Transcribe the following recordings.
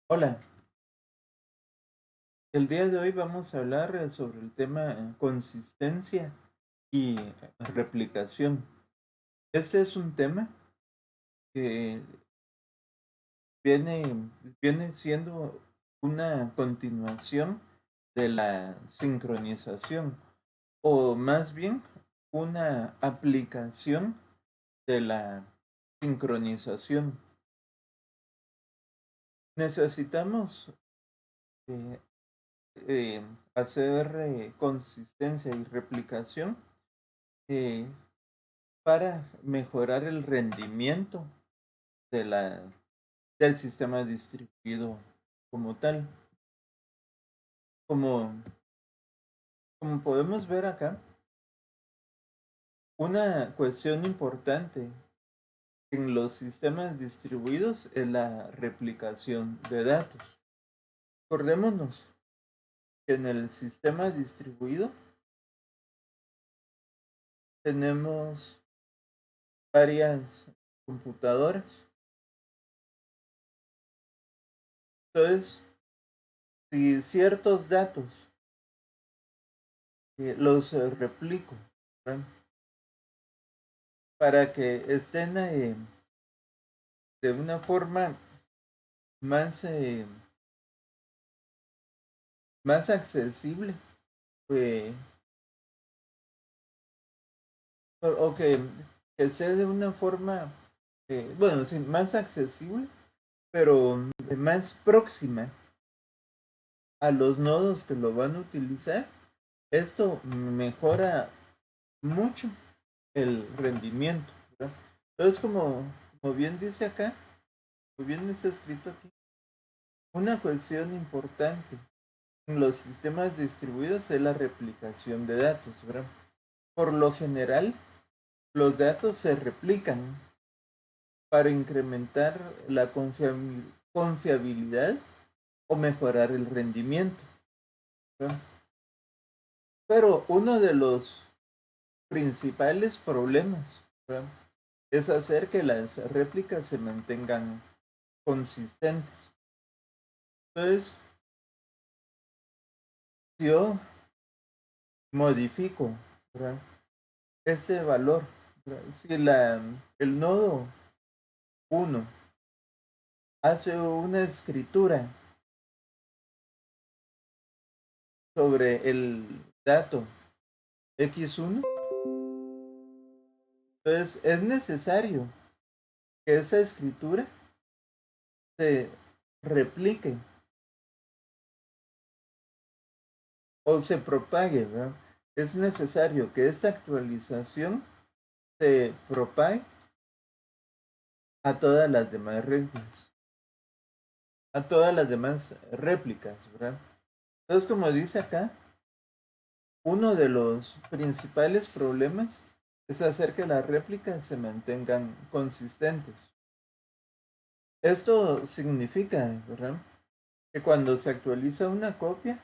Hola, el día de hoy vamos a hablar sobre el tema consistencia y replicación. Este es un tema que viene, viene siendo una continuación de la sincronización, o más bien una aplicación de la sincronización. Necesitamos eh, hacer consistencia y replicación eh, para mejorar el rendimiento de del sistema distribuido como tal. Como, como podemos ver acá, una cuestión importante en los sistemas distribuidos es la replicación de datos. Acordémonos que en el sistema distribuido tenemos varias computadoras. Entonces, si ciertos datos los replico, ¿verdad?, para que estén de una forma más, más accesible, eh, o que sea de una forma, bueno, sí, más accesible, pero más próxima a los nodos que lo van a utilizar. Esto mejora mucho el rendimiento, ¿verdad? Entonces, como bien dice acá, muy bien está escrito aquí, una cuestión importante en los sistemas distribuidos es la replicación de datos, ¿verdad? Por lo general, los datos se replican para incrementar la confiabilidad o mejorar el rendimiento, ¿verdad? Pero uno de los principales problemas, ¿verdad?, es hacer que las réplicas se mantengan consistentes. Entonces, si yo modifico, ¿verdad?, ese valor, ¿verdad?, si el nodo uno hace una escritura sobre el dato X1, entonces es necesario que esa escritura se replique o se propague, ¿verdad? Es necesario que esta actualización se propague a todas las demás reglas, a todas las demás réplicas, ¿verdad? Entonces, como dice acá, uno de los principales problemas es hacer que las réplicas se mantengan consistentes. Esto significa, ¿verdad?, que cuando se actualiza una copia,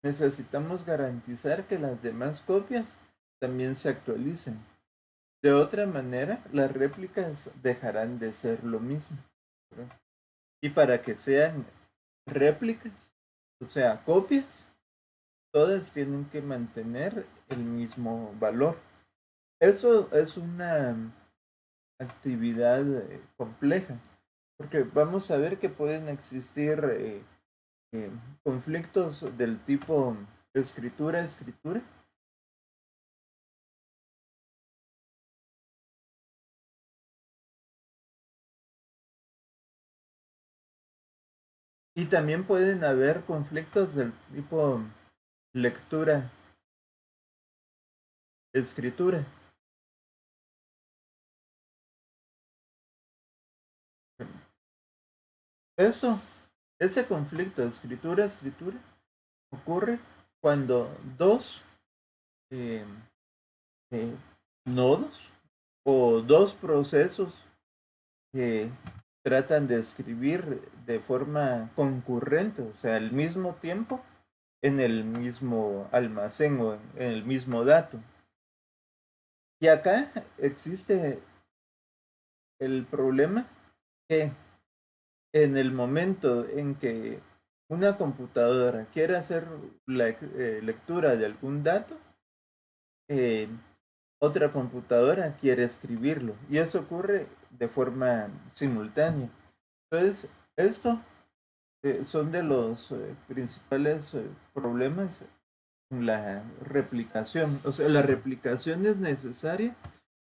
necesitamos garantizar que las demás copias también se actualicen. De otra manera, las réplicas dejarán de ser lo mismo, ¿verdad? Y para que sean réplicas, o sea, copias, todas tienen que mantener el mismo valor. Eso es una actividad compleja, porque vamos a ver que pueden existir eh, conflictos del tipo escritura-escritura. Y también pueden haber conflictos del tipo lectura-escritura. Esto, ese conflicto de escritura-escritura ocurre cuando dos eh, eh, nodos o dos procesos que tratan de escribir de forma concurrente, o sea, al mismo tiempo, en el mismo almacén o en el mismo dato. Y acá existe el problema que en el momento en que una computadora quiere hacer la lectura de algún dato, eh, otra computadora quiere escribirlo. Y eso ocurre de forma simultánea. Entonces, esto son de los principales problemas en la replicación. O sea, la replicación es necesaria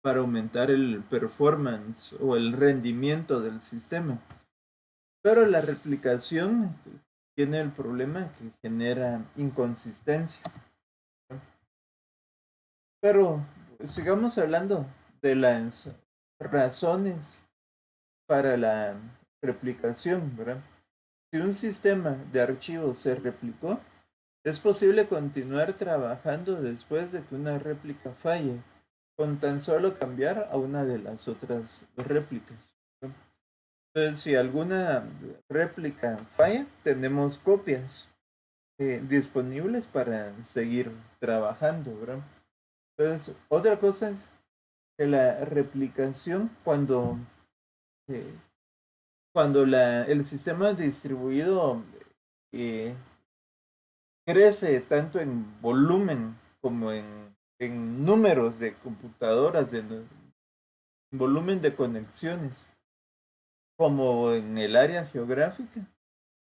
para aumentar el performance o el rendimiento del sistema. Pero la replicación tiene el problema que genera inconsistencia. Pero sigamos hablando de las razones para la replicación, ¿verdad? Si un sistema de archivos se replicó, es posible continuar trabajando después de que una réplica falle, con tan solo cambiar a una de las otras réplicas. Entonces, si alguna réplica falla, tenemos copias disponibles para seguir trabajando, ¿verdad? Entonces, otra cosa es que la replicación, eh, cuando el sistema distribuido eh, crece tanto en volumen como en números de computadoras, en volumen de conexiones, como en el área geográfica,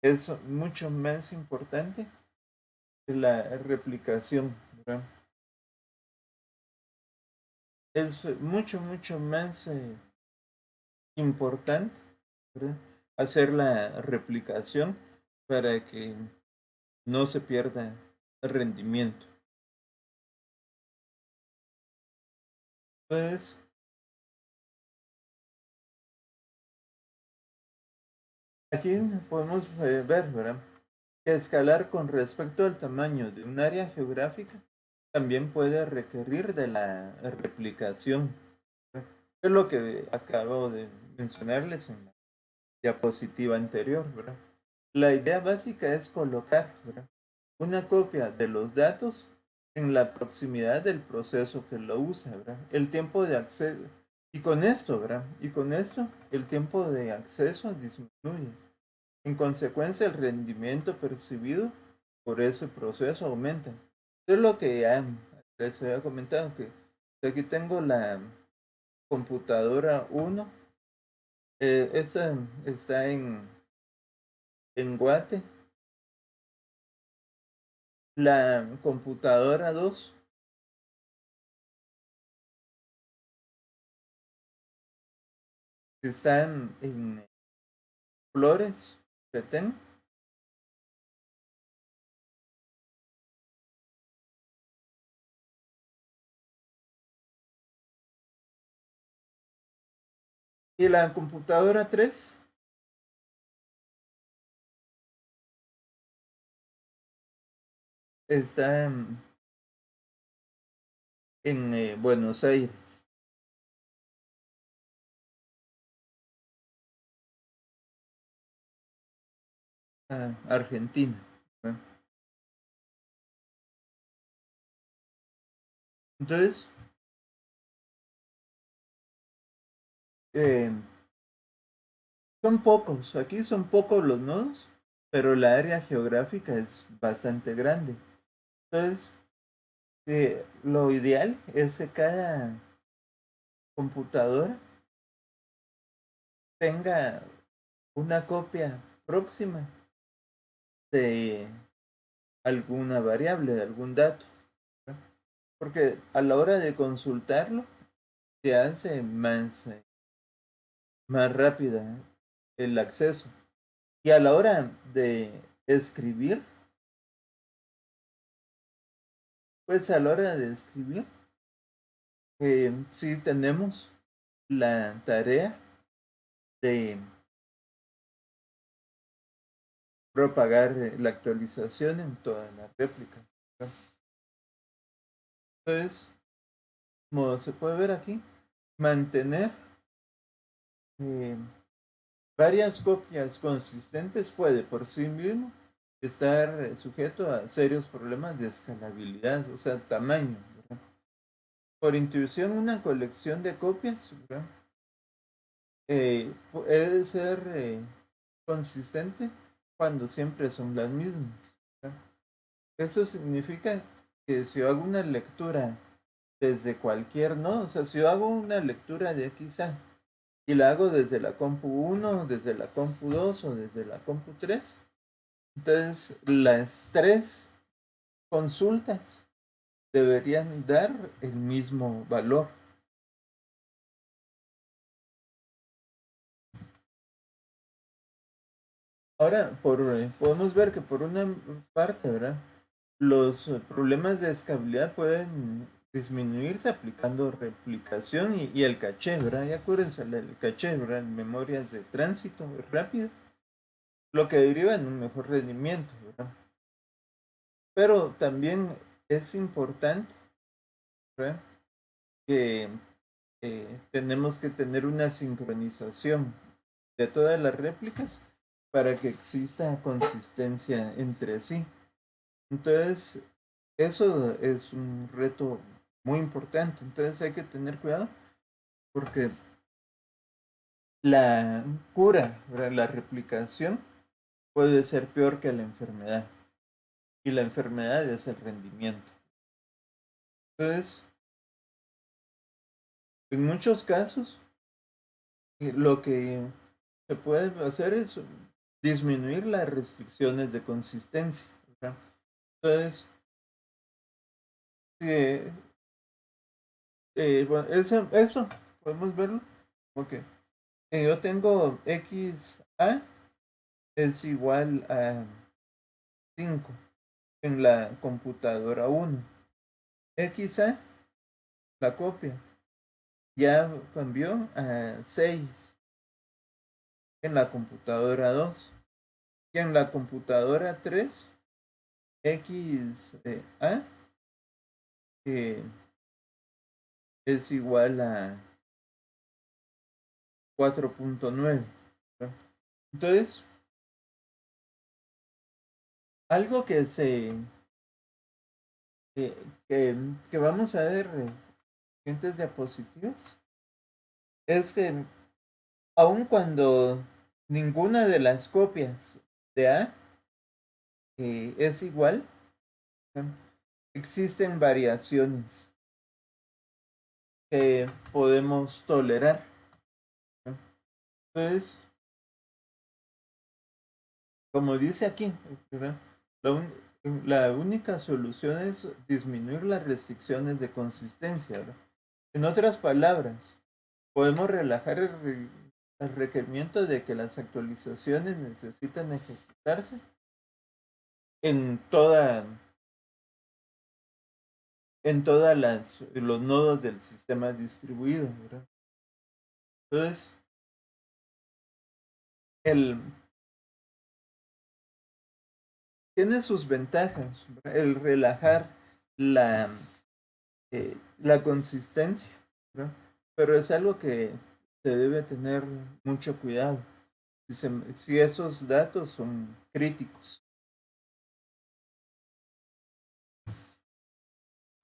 es mucho más importante la replicación, ¿verdad? Es mucho más importante, ¿verdad?, hacer la replicación para que no se pierda rendimiento. Pues aquí podemos ver, ¿verdad?, que escalar con respecto al tamaño de un área geográfica también puede requerir de la replicación. Es lo que acabo de mencionarles en la diapositiva anterior, ¿verdad? La idea básica es colocar, ¿verdad?, una copia de los datos en la proximidad del proceso que lo usa, ¿verdad? El tiempo de acceso, y con esto, ¿verdad? Y con esto, el tiempo de acceso disminuye. En consecuencia, el rendimiento percibido por ese proceso aumenta. Es lo que ya les había comentado, que aquí tengo la computadora 1. Esta está en Guate. La computadora 2 está en Flores, Petén. Y la computadora 3 está en Buenos Aires, Argentina, ¿verdad? Entonces, eh, aquí son pocos los nodos, pero la área geográfica es bastante grande. Entonces, lo ideal es que cada computadora tenga una copia próxima de alguna variable, de algún dato, ¿verdad? Porque a la hora de consultarlo se hace más rápida el acceso. Y a la hora de escribir, pues a la hora de escribir, sí tenemos la tarea de propagar la actualización en toda la réplica, ¿verdad? Entonces, como se puede ver aquí, mantener eh, varias copias consistentes puede por sí mismo estar sujeto a serios problemas de escalabilidad, o sea, tamaño, ¿verdad? Por intuición, una colección de copias, ¿verdad?, puede ser consistente cuando siempre son las mismas. Eso significa que si yo hago una lectura desde cualquier nodo, o sea, si yo hago una lectura de XA y la hago desde la compu 1, desde la compu 2 o desde la compu 3, entonces las tres consultas deberían dar el mismo valor. Ahora, podemos ver que por una parte, ¿verdad? Los problemas de escalabilidad pueden disminuirse aplicando replicación y el caché, ¿verdad? Y acuérdense, el caché, ¿verdad? En memorias de tránsito rápidas, lo que deriva en un mejor rendimiento, ¿verdad? Pero también es importante, ¿verdad? Que tenemos que tener una sincronización de todas las réplicas para que exista consistencia entre sí. Entonces, eso es un reto muy importante. Entonces hay que tener cuidado porque la cura, ¿verdad? La replicación puede ser peor que la enfermedad. Y la enfermedad es el rendimiento. Entonces, en muchos casos, lo que se puede hacer es disminuir las restricciones de consistencia, ¿verdad? Entonces, eh, bueno, eso podemos verlo. Ok. Yo tengo XA es igual a 5 en la computadora 1. XA, la copia, ya cambió a 6 en la computadora 2. Y en la computadora 3, XA eh, es igual a 4.9. Entonces, algo que, que, que vamos a ver en siguientes diapositivas es que aun cuando ninguna de las copias de A es igual, existen variaciones que podemos tolerar. Entonces, como dice aquí, la, un, la única solución es disminuir las restricciones de consistencia, ¿verdad? En otras palabras, podemos relajar el requerimiento de que las actualizaciones necesitan ejecutarse en todas los nodos del sistema distribuido, ¿verdad? Entonces, el, tiene sus ventajas, ¿verdad? El relajar la consistencia, ¿verdad? Pero es algo que se debe tener mucho cuidado si esos datos son críticos.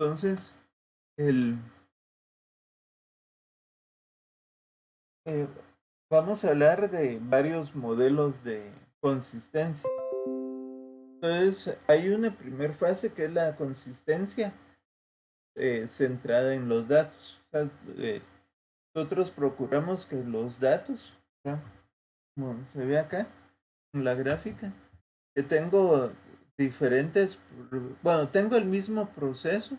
Entonces, el, eh, vamos a hablar de varios modelos de consistencia. Entonces, hay una primera fase que es la consistencia centrada en los datos. O sea, nosotros procuramos que los datos, ¿verdad? Como se ve acá en la gráfica, que tengo diferentes, bueno, tengo el mismo proceso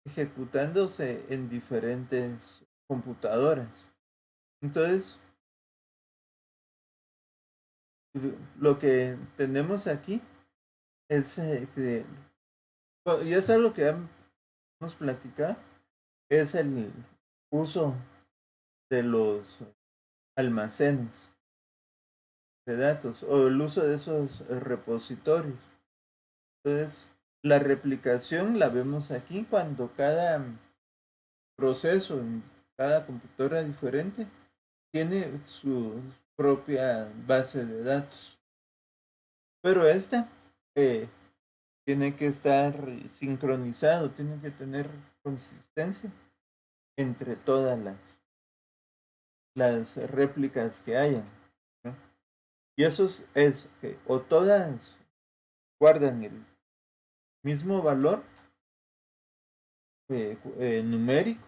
ejecutándose en diferentes computadoras. Entonces, lo que tenemos aquí es que, y es algo que hemos platicado, es el uso de los almacenes de datos o el uso de esos repositorios. Entonces, la replicación la vemos aquí cuando cada proceso en cada computadora diferente tiene su propia base de datos. Pero esta eh, tiene que estar sincronizado, tiene que tener consistencia entre todas las réplicas que hayan, ¿no? Y eso es que o todas guardan el mismo valor numérico,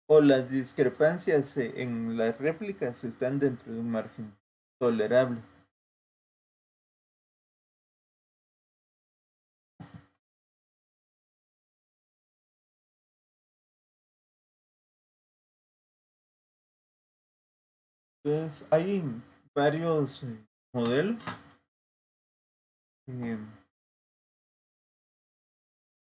o las discrepancias en las réplicas están dentro de un margen tolerable. Entonces, hay varios modelos.